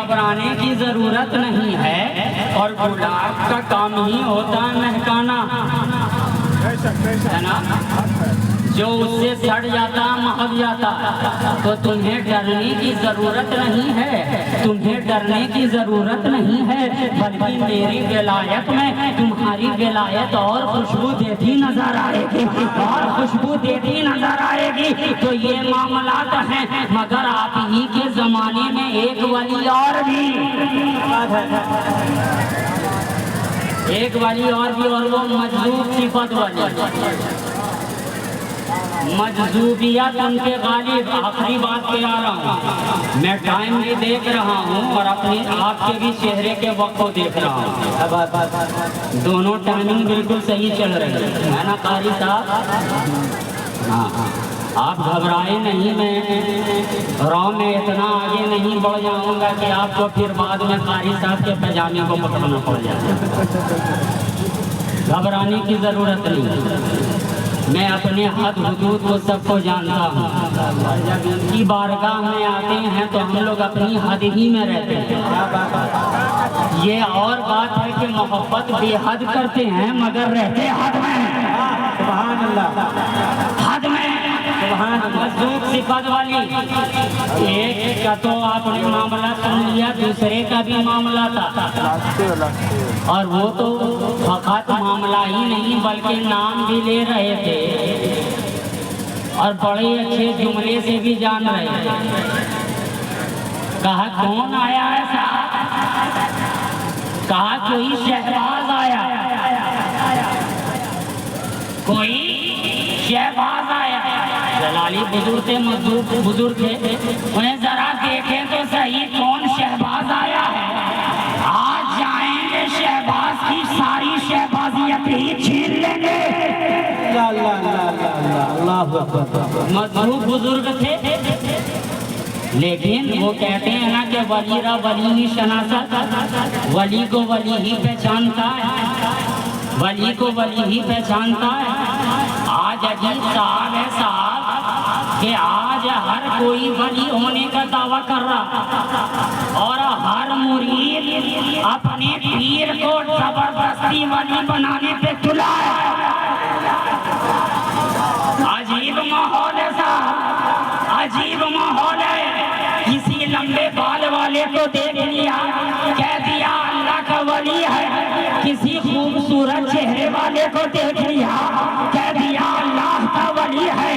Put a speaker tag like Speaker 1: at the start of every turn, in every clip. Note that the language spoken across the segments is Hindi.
Speaker 1: घबराने की जरूरत नहीं है, और गुलाब का काम ही होता है महकाना, है ना। जो उससे सड़ जाता महक जाता, तो तुम्हें डरने की जरूरत नहीं है, तुम्हें डरने की जरूरत नहीं है, बल्कि मेरी विलायत में तुम्हारी विलायत और खुशबू देती नजर आएगी, और खुशबू देती नजर आएगी। तो ये मामलात हैं, मगर आप ही के जमाने में एक वली और भी, एक वली और भी, और वो मजलूब सिफत वाली, मजजूबियत उनके गालिब। आखिरी बात पे आ रहा हूँ, मैं टाइम भी देख रहा हूँ और अपने आपके भी चेहरे के वक्त को देख रहा हूँ, दोनों टाइमिंग बिल्कुल सही चल रही है ना कारी साहब। हाँ, आप घबराए नहीं, मैं रॉ में इतना आगे नहीं बढ़ जाऊंगा कि आपको फिर बाद में कारी साहब के पैजामे को पकड़ना पड़ जाए। घबराने की जरूरत नहीं, मैं अपने हद हुदूद को सबको जानता हूँ, और जब उनकी बारगाह में आते हैं तो हम लोग अपनी हद ही में रहते हैं। ये और बात है कि मोहब्बत बेहद करते हैं मगर रहते हद में, सुभान अल्लाह, हद में। मजदूर सिफत वाली, एक का तो आपने मामला सुन लिया, दूसरे का भी मामला था, और वो तो फकत मामला ही नहीं बल्कि नाम भी ले रहे थे, और बड़े अच्छे जुमले से भी जान रहे थे। कहा कौन आया है साहब? कहा कोई शहबाज आया, कोई शहबाज आया। जलाली बुजुर्ग थे, मजदूर बुजुर्ग थे, उन्हें जरा देखें तो सही कौन शहबाज आया है। आज जाएंगे शहबाज की सारी शहबाजियत ही छीन लेंगे। मजदूर बुजुर्ग थे, लेकिन वो कहते हैं ना कि वलीरा वली ही शनासा, वली को वली ही पहचानता है, वली को वली ही पहचानता है। आज अजीब साहब है साहब कि आज हर कोई वली होने का दावा कर रहा, और हर मुरीद अपने पीर को जबरदस्ती वली बनाने पे तुला है। अजीब माहौल है साहब, अजीब माहौल है। किसी लंबे बाल वाले को देख लिया, कह दिया अल्लाह का वली है। किसी खूबसूरत चेहरे वाले को देख लिया, कह दिया अल्लाह का वली है।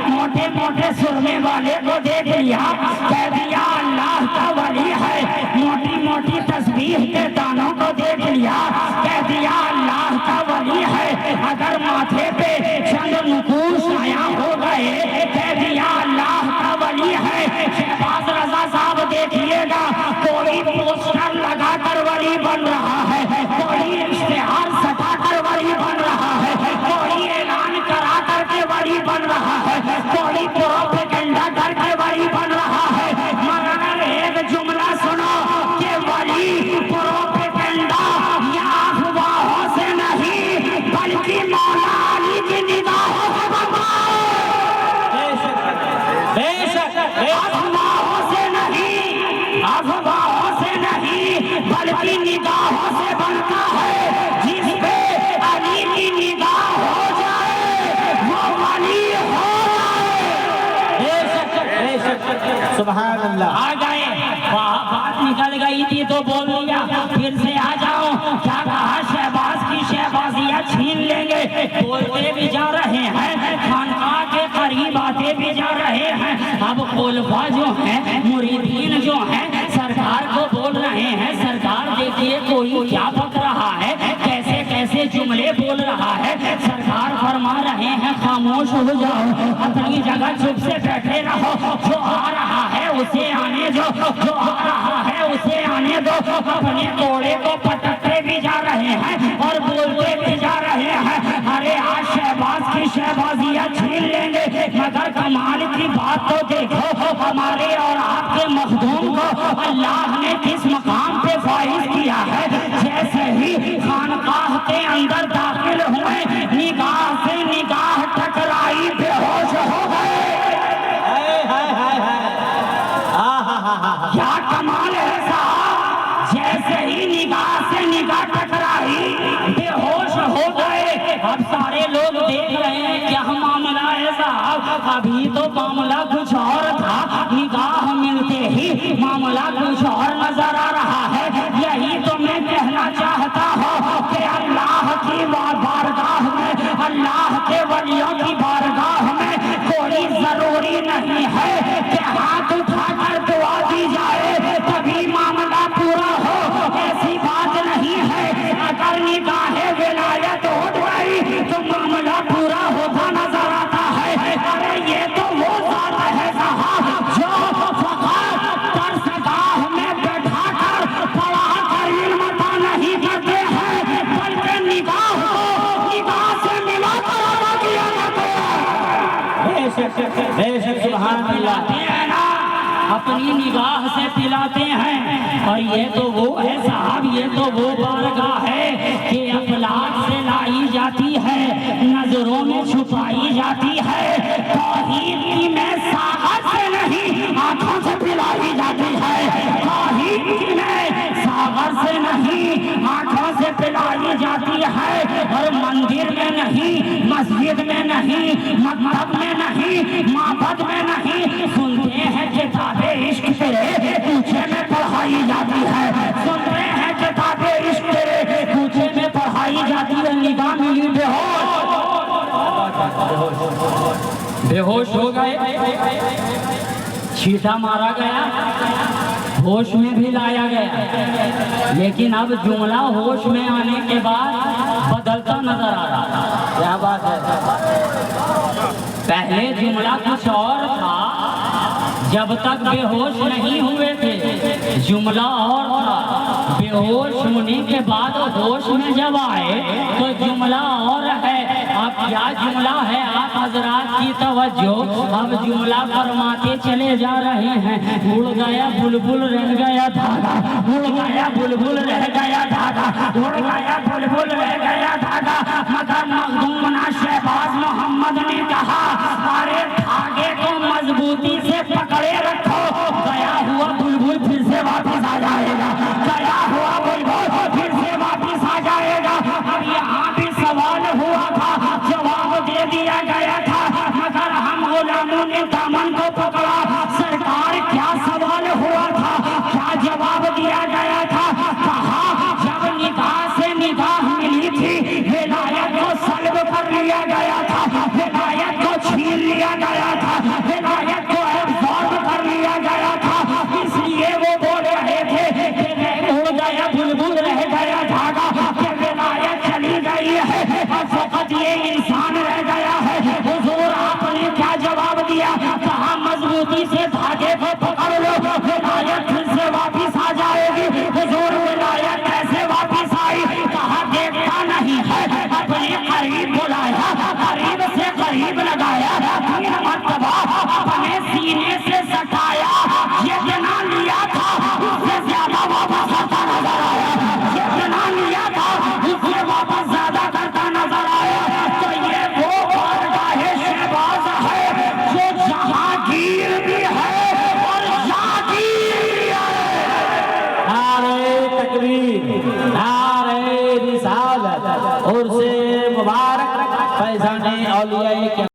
Speaker 1: मोटे मोटे सुरमे वाले को देख लिया, कह दिया अल्लाह का वली है। मोटी मोटी तस्बीह के दानों को देख लिया, कह दिया अल्लाह का वली है। अगर माथे पे चंद नुकूश आया हो गए, कह दिया अल्लाह का वली है। शहबाज रजा साहब देखिएगा, कोई पोस्टर लगाकर वली बन रहा है, कोई इश्तिहार सटाकर वली बन रहा है, कोई ऐलान करा करके वली बन रहा है, कोई प्रोपेगेंडा करके वली बन रहा है। मगर एक जुमला सुनो कि वली प्रोपेगेंडा या अफवाहों से नहीं बल्कि मौला अली की निगाहों से बनता है। बेशक अफवाहों से नहीं, अफवाहों से नहीं बल्कि निगाहों से बनता है। जिस पे अली की निगाह हो जाए वो वली हो जाए। बेशक सुभान अल्लाह। आ गए, बात निकल गई थी तो बोल दिया, फिर से आ जाओ। क्या कहा? शहबाज की शहबाजियाँ छीन लेंगे। बोलते भी जा रहे हैं, खानकाह के करीब आते भी जा रहे हैं। अब खुलफा जो हैं, मुरीदीन जो हैं, सरकार को बोल रहे हैं, सरकार देखिए कोई क्या बक रहा है, कैसे कैसे जुमले बोल रहा है। सरकार फरमा रहे हैं खामोश हो जाओ, अपनी जगह चुप से बैठे रहो। जो आ रहा है उसे आने दो, जो आ रहा है उसे आने दो। अपने घोड़े को पटकते भी जा रहे हैं और बोलते भी जा रहे हैं, अरे आज शहबाज की शहबाजियाँ छीन लेंगे। मगर कमाल की बात तो देखो, हमारे और आपके मखदूम को अल्लाह ने किस मकाम पे फाइज किया है। जैसे ही खानकाह के अंदर दाखिल हुए, निगाह से निगाह टकराई, बेहोश हो गए। क्या कमाल है साहब। कुछ और नजर आ रहा है। यही तो मैं कहना चाहता हूँ कि अल्लाह की बारगाह में, अल्लाह के वलियों की बारगाह में कोई जरूरी नहीं है कि हाथ उठाकर दुआ दी जाए तभी मामला पूरा हो। ऐसी बात नहीं है। अगर निगाहे विलायत हो गई तो मामला पूरा होता नजर आता है। अरे ये तो वो बात है साहब जो फकत दरसगाह में बैठाकर पढ़ाकर इल्म अता नहीं करते हैं, बल्कि निगाह से मिलाकर अदा किया जाता है। बेशक सुभान अल्लाह, अपनी निगाह से पिलाते हैं। और ये तो वो है साहब, ये तो वो बारगाह है कि अफलाक से लाई जाती है, नजरों में छुपाई जाती है। तौहीद की में सागर से नहीं आंखों से पिलाई जाती है। तौहीद की में सागर से नहीं आंखों से पिलाई जाती है। और मंदिर में नहीं, मस्जिद में नहीं, मकतब में नहीं, माबद में नहीं, सुनते हैं किताबे इश्क तेरे पूछे में पढ़ाई जाती है। सुनते हैं किताबे इश्क तेरे पूछे में पढ़ाई जाती है। निगाह मिली बेहोश हो गए, छींटा मारा गया, होश में भी लाया गया। लेकिन अब जुमला होश में आने के बाद बदलता नजर आ रहा था। क्या बात है, पहले जुमला कुछ और था, जब तक बेहोश नहीं हुए थे जुमला और था। बेहोश होने के बाद होश में जब आए तो जुमला और है। अब क्या जुमला है, आप हजरात की तवज्जो। अब जुमला फरमाते चले जा रहे हैं। उड़ गया बुलबुल रह गया धागा, उड़ गया बुलबुल रह गया धागा, उड़ गया बुलबुल रह गया धागा। मगर मखदूम शहबाज मोहम्मद ने कहा, अरे धागे को मजबूती से पकड़े रखो, गया हुआ बुलबुल फिर से वापस आ जाएगा, गया हुआ बुलबुल फिर से वापस आ जाएगा। अब यहाँ भी सवाल हुआ था, जवाब दे दिया गया था, मगर हम गुलामों ने दामन को पकड़ा। सरकार क्या सवाल हुआ था, क्या जवाब दिया गया था? कहा जब निगाह से निगाह मिली थी, विलायत को सल्ब कर लिया गया था, विलायत को छीन लिया गया